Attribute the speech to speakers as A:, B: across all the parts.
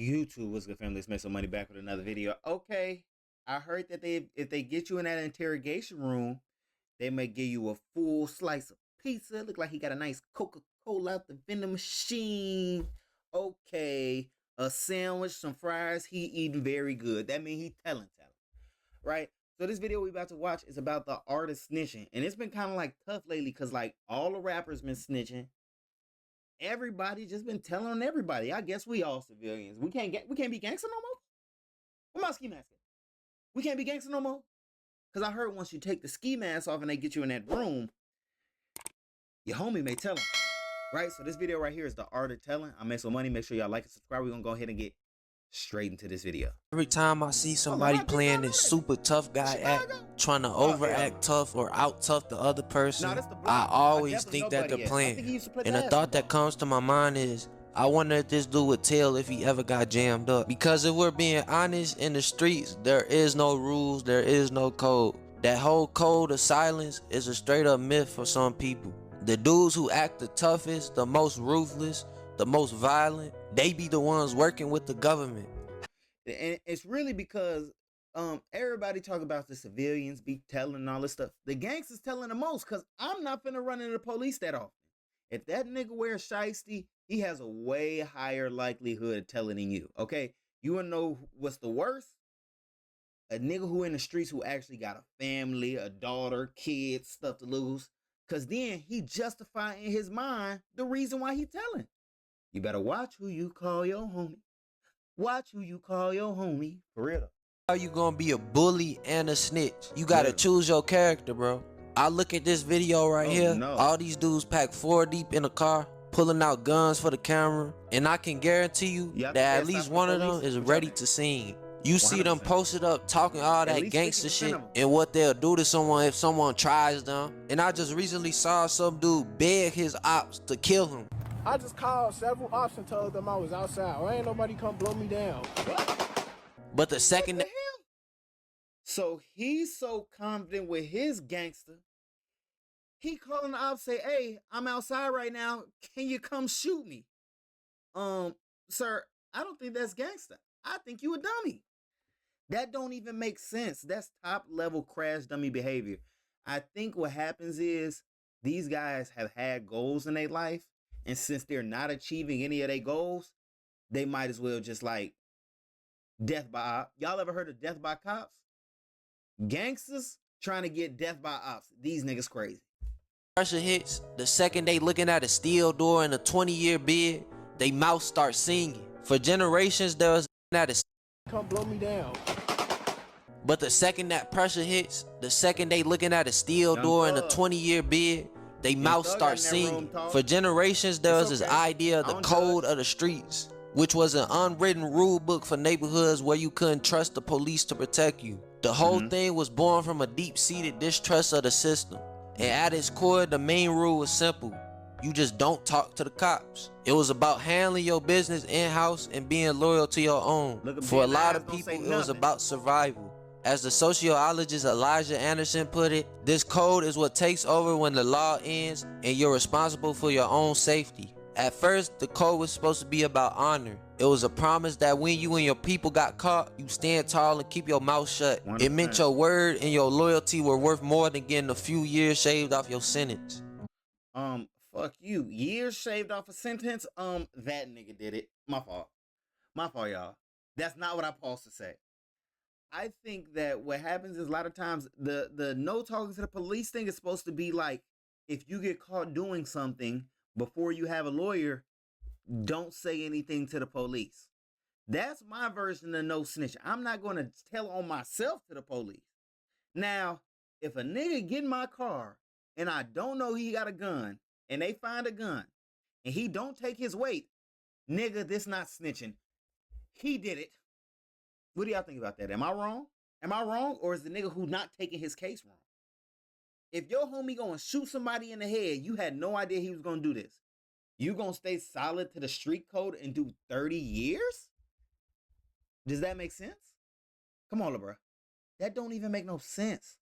A: YouTube, what's good, family? It's MasoMoney back with another video. Okay, I heard that if they get you in that interrogation room, they may give you a full slice of pizza. Look like he got a nice Coca-Cola out the vending machine. Okay, a sandwich, some fries. He eating very good. That means he telling, right? So this video we about to watch is about the art of snitching, and it's been kind of like tough lately because like all the rappers been snitching. Everybody just been telling on everybody. I guess we all civilians. We can't be gangster no more. What my ski mask at? We can't be gangster no more. Cause I heard once you take the ski mask off and they get you in that room, your homie may tell him. Right? So this video right here is the art of telling. I'm MasoMoney. Make sure y'all like and subscribe. We're gonna go ahead and get straight into this video.
B: Every time I see somebody playing this super tough guy act, trying to overact tough or out tough the other person, I always think that they're playing. And the thought that comes to my mind is, I wonder if this dude would tell if he ever got jammed up. Because if we're being honest, in the streets, there is no rules, there is no code. That whole code of silence is a straight up myth for some people. The dudes who act the toughest, the most ruthless, the most violent, they be the ones working with the government.
A: And it's really because everybody talk about the civilians be telling all this stuff. The gangsters telling the most, because I'm not finna run into the police that often. If that nigga wears shiesty, he has a way higher likelihood of telling than you. Okay, you wanna know what's the worst? A nigga who in the streets who actually got a family, a daughter, kids, stuff to lose. Cause then he justify in his mind the reason why he telling. You better watch who you call your homie. Watch who you call your homie. For real.
B: How you gonna be a bully and a snitch? You gotta choose your character, bro. I look at this video right here. No. All these dudes packed 4 deep in a car, pulling out guns for the camera. And I can guarantee you that at least one of them is ready to sing. You 100%. See them posted up talking all that gangster shit and what they'll do to someone if someone tries them. And I just recently saw some dude beg his ops to kill him.
C: I just called several ops and told them I was outside. Why ain't nobody come blow me down?
B: But the second that...
A: So he's so confident with his gangster, he calling the ops say, hey, I'm outside right now. Can you come shoot me? Sir, I don't think that's gangster. I think you a dummy. That don't even make sense. That's top level crash dummy behavior. I think what happens is these guys have had goals in their life. And since they're not achieving any of their goals, they might as well just like death by ops. Y'all ever heard of death by cops? Gangsters trying to get death by ops. These niggas crazy.
B: Pressure hits, the second they looking at a steel door in a 20-year bid, they mouth start singing. For generations, there was that a
C: come blow me down.
B: But the second that pressure hits, the second they looking at a steel door in a 20-year bid, they mouth start singing. For generations, there was this idea of the code of the streets, which was an unwritten rule book for neighborhoods where you couldn't trust the police to protect you. The whole thing was born from a deep-seated distrust of the system. And at its core, the main rule was simple. You just don't talk to the cops. It was about handling your business in-house and being loyal to your own. For a lot of people, it was about survival. As the sociologist Elijah Anderson put it, this code is what takes over when the law ends and you're responsible for your own safety. At first, the code was supposed to be about honor. It was a promise that when you and your people got caught, you stand tall and keep your mouth shut. 100%. It meant your word and your loyalty were worth more than getting a few years shaved off your sentence.
A: Fuck you. Years shaved off a sentence? That nigga did it. My fault. My fault, y'all. That's not what I supposed to say. I think that what happens is a lot of times the no talking to the police thing is supposed to be like, if you get caught doing something before you have a lawyer, don't say anything to the police. That's my version of no snitch. I'm not going to tell on myself to the police. Now, if a nigga get in my car and I don't know he got a gun and they find a gun and he don't take his weight, nigga, this not snitching. He did it. What do y'all think about that? Am I wrong? Am I wrong? Or is the nigga who not taking his case wrong? If your homie gonna shoot somebody in the head, you had no idea he was gonna do this. You gonna stay solid to the street code and do 30 years? Does that make sense? Come on, bro. That don't even make no sense.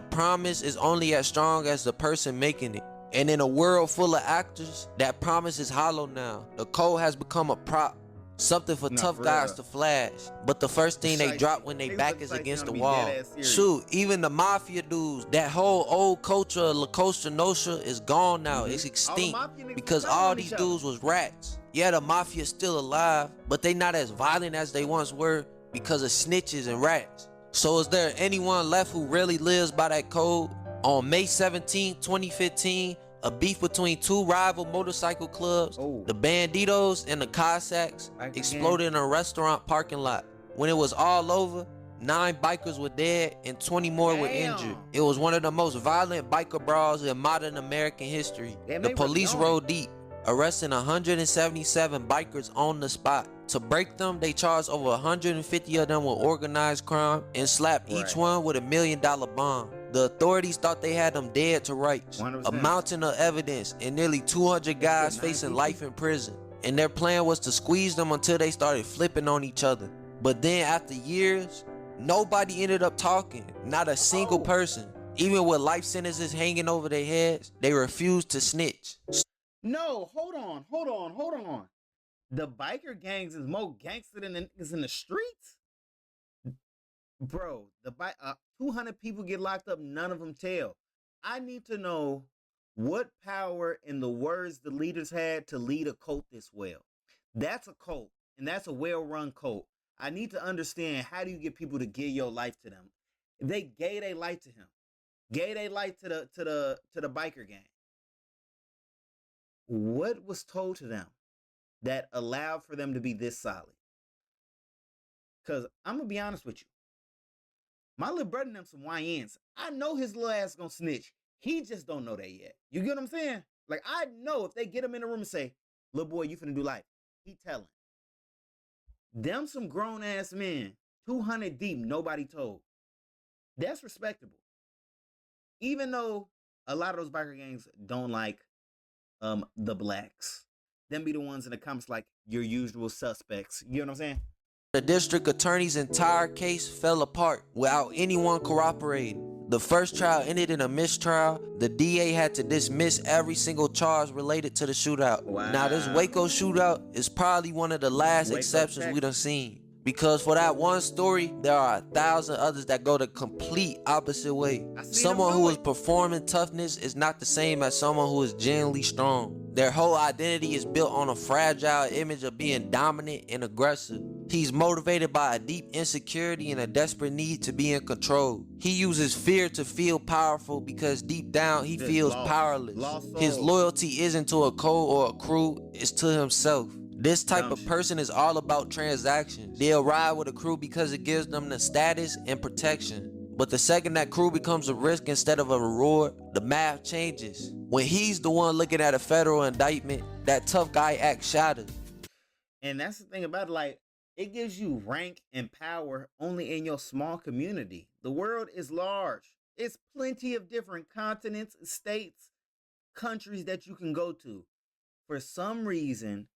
B: Promise is only as strong as the person making it. And in a world full of actors, that promise is hollow now. The code has become a prop. something for tough guys to flash. But the first thing they drop when they back is against the wall. Shoot, even the mafia dudes, that whole old culture of La Costa Nostra is gone now. It's extinct because all these dudes was rats. Yeah, the mafia's still alive, but they not as violent as they once were because of snitches and rats. So is there anyone left who really lives by that code? On May 17, 2015, a beef between two rival motorcycle clubs, the Banditos and the Cossacks, exploded in a restaurant parking lot. When it was all over, 9 bikers were dead and 20 more were injured. It was one of the most violent biker brawls in modern American history. The police rode deep, arresting 177 bikers on the spot. To break them, they charged over 150 of them with organized crime and slapped each one with $1 million bond. The authorities thought they had them dead to rights. 100%. A mountain of evidence and nearly 200 guys facing life in prison. And their plan was to squeeze them until they started flipping on each other. But then after years, nobody ended up talking. Not a single person. Even with life sentences hanging over their heads, they refused to snitch.
A: No, hold on. The biker gangs is more gangster than the niggas in the streets? Bro, 200 people get locked up, none of them tell. I need to know what power in the words the leaders had to lead a cult this well. That's a cult, and that's a well-run cult. I need to understand, how do you get people to give your life to them? They gave their life to him. Gave their life to the biker gang. What was told to them that allowed for them to be this solid? Because I'm going to be honest with you. My little brother and them some YNs. I know his little ass gonna snitch. He just don't know that yet. You get what I'm saying? Like, I know if they get him in the room and say, little boy, you finna do life. He telling. Them some grown ass men, 200 deep, nobody told. That's respectable. Even though a lot of those biker gangs don't like the blacks. Them be the ones in the comments like, your usual suspects. You know what I'm saying?
B: The district attorney's entire case fell apart without anyone cooperating. The first trial ended in a mistrial. The DA had to dismiss every single charge related to the shootout. Wow. Now this Waco shootout is probably one of the last exceptions we done seen. Because for that one story, there are 1,000 others that go the complete opposite way. Someone who is performing toughness is not the same as someone who is genuinely strong. Their whole identity is built on a fragile image of being dominant and aggressive. He's motivated by a deep insecurity and a desperate need to be in control. He uses fear to feel powerful because deep down he feels powerless. His loyalty isn't to a code or a crew, it's to himself. This type of person is all about transactions. They'll ride with a crew because it gives them the status and protection. But the second that crew becomes a risk instead of a reward, the math changes. When he's the one looking at a federal indictment, that tough guy act shatters.
A: And that's the thing about it, like, it gives you rank and power only in your small community. The world is large. It's plenty of different continents, states, countries that you can go to. For some reason,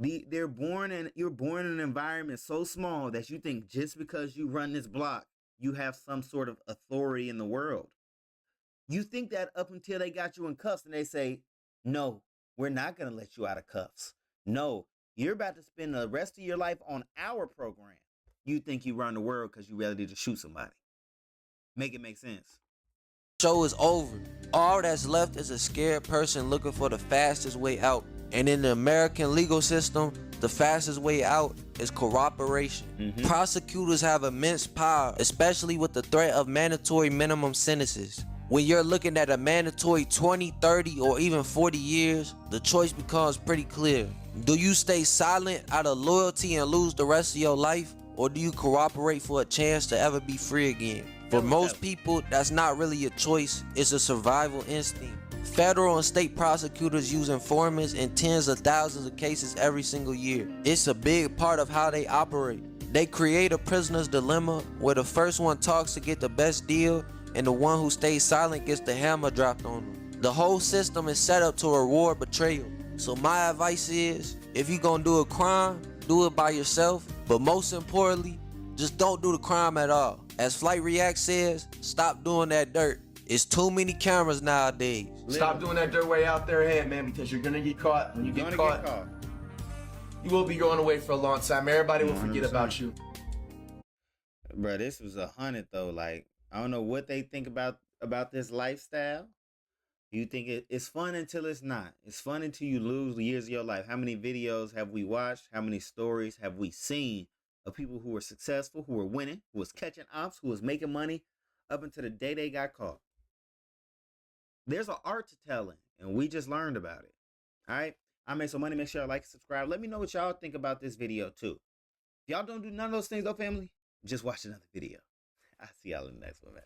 A: you're born in an environment so small that you think just because you run this block, you have some sort of authority in the world. You think that up until they got you in cuffs and they say, no, we're not going to let you out of cuffs. No, you're about to spend the rest of your life on our program. You think you run the world because you're ready to shoot somebody. Make it make sense.
B: Show is over. All that's left is a scared person looking for the fastest way out. And in the American legal system, the fastest way out is cooperation. Prosecutors have immense power, especially with the threat of mandatory minimum sentences. When you're looking at a mandatory 20, 30, or even 40 years, the choice becomes pretty clear. Do you stay silent out of loyalty and lose the rest of your life? Or do you cooperate for a chance to ever be free again? For most people, that's not really a choice, it's a survival instinct. Federal and state prosecutors use informants in tens of thousands of cases every single year. It's a big part of how they operate. They create a prisoner's dilemma where the first one talks to get the best deal and the one who stays silent gets the hammer dropped on them. The whole system is set up to reward betrayal. So my advice is, if you're gonna do a crime, do it by yourself. But most importantly, just don't do the crime at all. As Flight React says, stop doing that dirt. It's too many cameras nowadays.
D: Stop doing that dirt way out there ahead, man, because you're gonna get caught. When you get caught, you will be going away for a long time. Everybody will forget
A: 100%.
D: about you.
A: Bro, this was 100 though. Like, I don't know what they think about this lifestyle. You think it's fun until it's not. It's fun until you lose years of your life. How many videos have we watched? How many stories have we seen of people who were successful, who were winning, who was catching ops, who was making money up until the day they got caught? There's an art to telling, and we just learned about it. All right? I'm MasoMoney. Make sure y'all like and subscribe. Let me know what y'all think about this video, too. If y'all don't do none of those things, though, family, just watch another video. I'll see y'all in the next one, man.